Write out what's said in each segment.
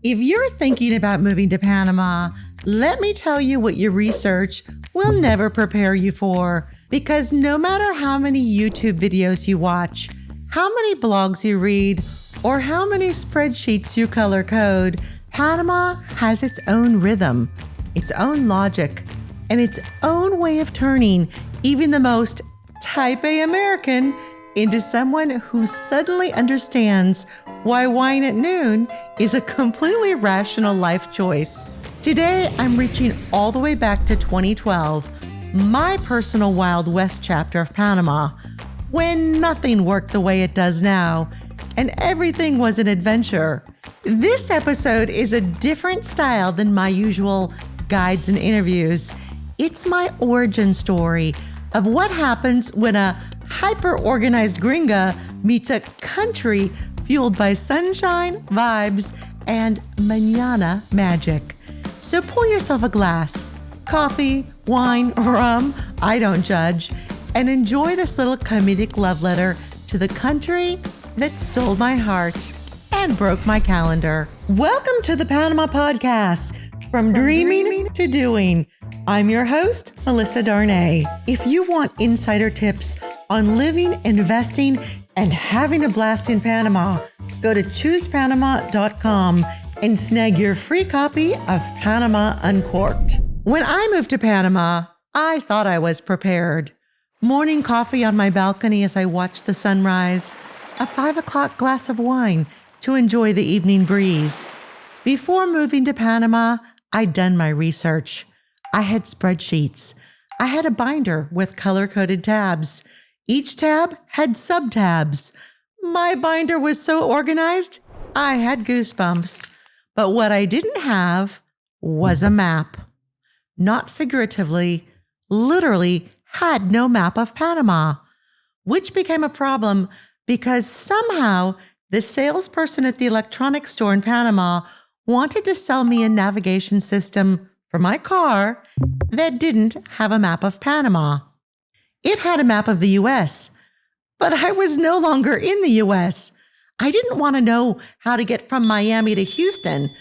If you're thinking about moving to Panama, let me tell you what your research will never prepare you for. Because no matter how many YouTube videos you watch, how many blogs you read, or how many spreadsheets you color code, Panama has its own rhythm, its own logic, and its own way of turning even the most type A American into someone who suddenly understands why wine at noon is a completely rational life choice. Today, I'm reaching all the way back to 2012, my personal Wild West chapter of Panama, when nothing worked the way it does now, and everything was an adventure. This episode is a different style than my usual guides and interviews. It's my origin story of what happens when a hyper-organized Gringa meets a country fueled by sunshine, vibes, and mañana magic. So pour yourself a glass, coffee, wine, rum, I don't judge, and enjoy this little comedic love letter to the country that stole my heart and broke my calendar. Welcome to the Panama Podcast, from dreaming to doing. I'm your host, Melissa Darnay. If you want insider tips on living, investing, and having a blast in Panama, go to choosepanama.com and snag your free copy of Panama Uncorked. When I moved to Panama, I thought I was prepared. Morning coffee on my balcony as I watched the sunrise, a 5 o'clock glass of wine to enjoy the evening breeze. Before moving to Panama, I'd done my research. I had spreadsheets. I had a binder with color-coded tabs. Each tab had sub-tabs. My binder was so organized, I had goosebumps. But what I didn't have was a map. Not figuratively, literally had no map of Panama, which became a problem because somehow the salesperson at the electronics store in Panama wanted to sell me a navigation system for my car that didn't have a map of Panama. It had a map of the US, but I was no longer in the US. I didn't want to know how to get from Miami to Houston.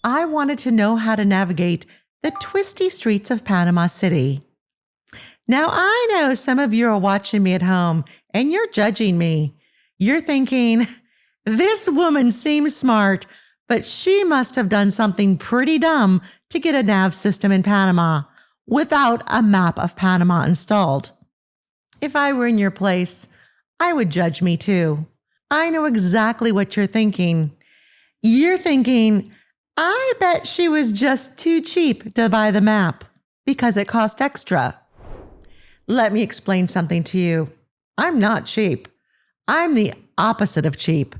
I wanted to know how to navigate the twisty streets of Panama City. Now, I know some of you are watching me at home and you're judging me. You're thinking, this woman seems smart, but she must have done something pretty dumb to get a nav system in Panama without a map of Panama installed. If I were in your place, I would judge me too. I know exactly what you're thinking. You're thinking, I bet she was just too cheap to buy the map because it cost extra. Let me explain something to you. I'm not cheap. I'm the opposite of cheap.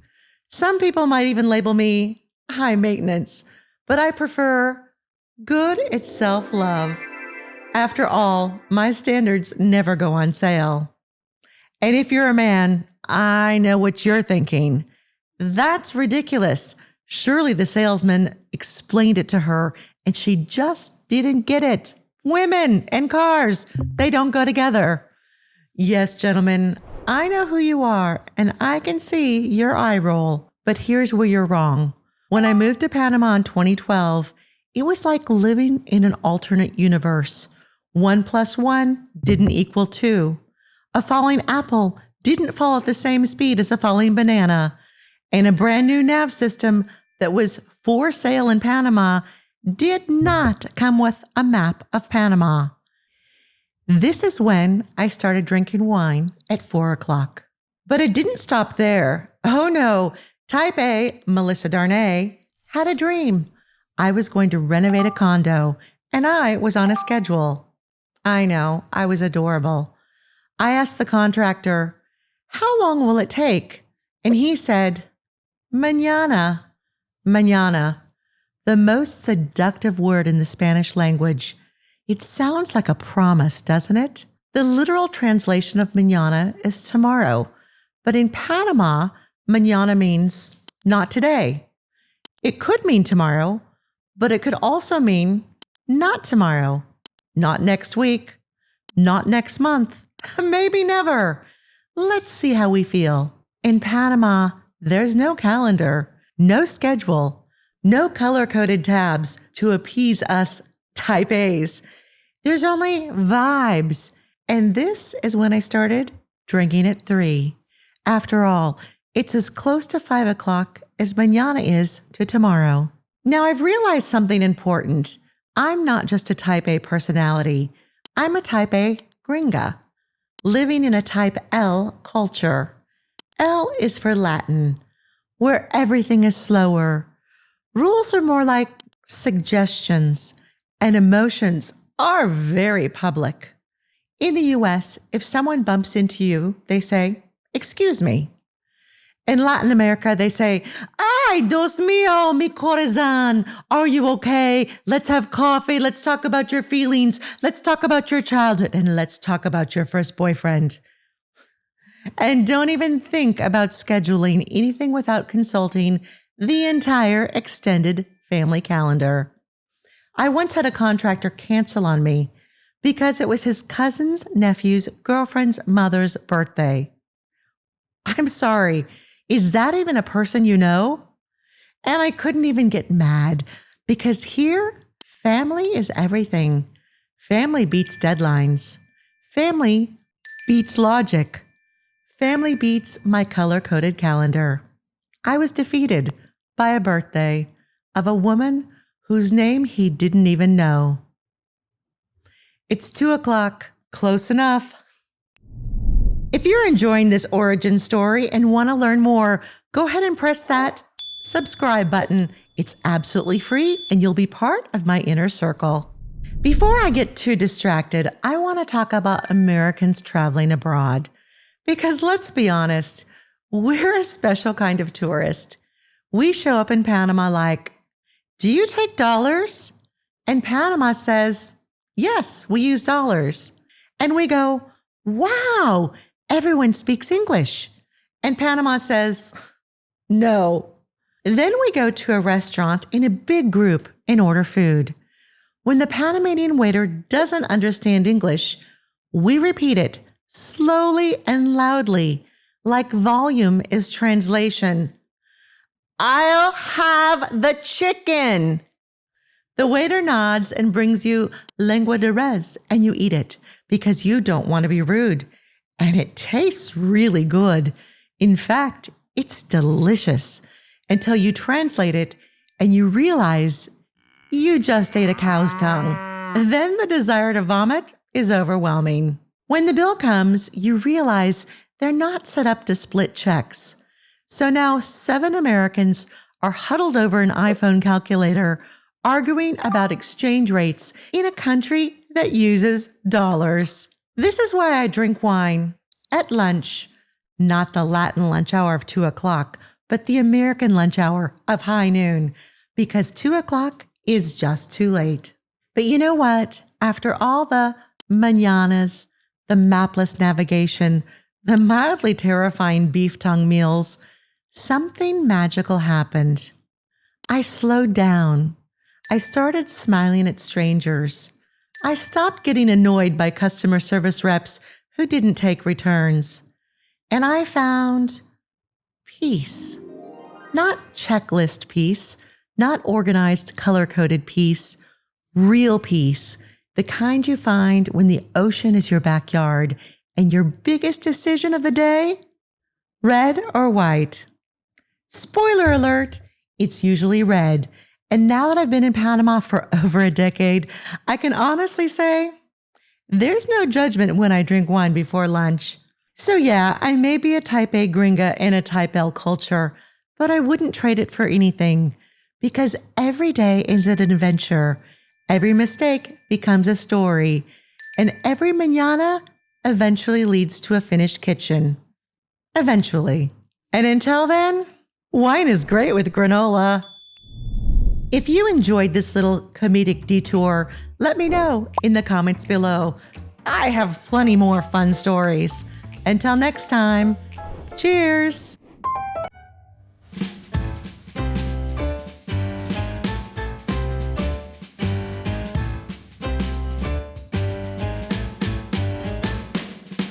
Some people might even label me high maintenance, but I prefer good at self-love. After all, my standards never go on sale. And if you're a man, I know what you're thinking. That's ridiculous. Surely the salesman explained it to her and she just didn't get it. Women and cars, they don't go together. Yes, gentlemen, I know who you are and I can see your eye roll. But here's where you're wrong. When I moved to Panama in 2012, it was like living in an alternate universe. 1 + 1 didn't equal 2. A falling apple didn't fall at the same speed as a falling banana. And a brand new nav system that was for sale in Panama did not come with a map of Panama. This is when I started drinking wine at 4 o'clock. But it didn't stop there. Oh no, Type A, Melissa Darnay, had a dream. I was going to renovate a condo, and I was on a schedule. I know, I was adorable. I asked the contractor, how long will it take? And he said, mañana. Mañana, the most seductive word in the Spanish language. It sounds like a promise, doesn't it? The literal translation of mañana is tomorrow. But in Panama, mañana means not today. It could mean tomorrow, but it could also mean not tomorrow, not next week, not next month, maybe never. Let's see how we feel. In Panama, there's no calendar, no schedule, No color-coded tabs to appease us type A's. There's only vibes. And this is when I started drinking at 3. After all, it's as close to 5 o'clock as mañana is to tomorrow. Now, I've realized something important. I'm not just a type A personality. I'm a type A Gringa, living in a type L culture. L is for Latin, where everything is slower. Rules are more like suggestions, and emotions are very public. In the US, if someone bumps into you, they say, "Excuse me." In Latin America, they say, "Ay, Dios mío, mi corazón. Are you okay? Let's have coffee. Let's talk about your feelings. Let's talk about your childhood. And let's talk about your first boyfriend." And don't even think about scheduling anything without consulting the entire extended family calendar. I once had a contractor cancel on me because it was his cousin's nephew's girlfriend's mother's birthday. I'm sorry, is that even a person you know? And I couldn't even get mad because here, family is everything. Family beats deadlines. Family beats logic. Family beats my color-coded calendar. I was defeated by a birthday of a woman whose name he didn't even know. It's 2 o'clock, close enough. If you're enjoying this origin story and want to learn more, go ahead and press that subscribe button. It's absolutely free and you'll be part of my inner circle. Before I get too distracted, I want to talk about Americans traveling abroad. Because let's be honest, we're a special kind of tourist. We show up in Panama like, "Do you take dollars?" And Panama says, "Yes, we use dollars." And we go, "Wow, everyone speaks English." And Panama says, "No." Then we go to a restaurant in a big group and order food. When the Panamanian waiter doesn't understand English, we repeat it slowly and loudly, like volume is translation. "I'll have the chicken." The waiter nods and brings you lengua de res, and you eat it because you don't want to be rude. And it tastes really good. In fact, it's delicious until you translate it and you realize you just ate a cow's tongue. Then the desire to vomit is overwhelming. When the bill comes, you realize they're not set up to split checks. So now 7 Americans are huddled over an iPhone calculator, arguing about exchange rates in a country that uses dollars. This is why I drink wine at lunch, not the Latin lunch hour of 2 o'clock, but the American lunch hour of high noon, because 2 o'clock is just too late. But you know what? After all the mañanas, the mapless navigation, the mildly terrifying beef tongue meals, something magical happened. I slowed down. I started smiling at strangers. I stopped getting annoyed by customer service reps who didn't take returns. And I found peace. Not checklist peace, not organized color-coded peace, real peace, the kind you find when the ocean is your backyard and your biggest decision of the day, red or white. Spoiler alert, it's usually red. And now that I've been in Panama for over a decade, I can honestly say there's no judgment when I drink wine before lunch. So yeah, I may be a type A Gringa in a type L culture, but I wouldn't trade it for anything because every day is an adventure. Every mistake becomes a story, and every mañana eventually leads to a finished kitchen. Eventually. And until then, wine is great with granola. If you enjoyed this little comedic detour, let me know in the comments below. I have plenty more fun stories. Until next time, cheers!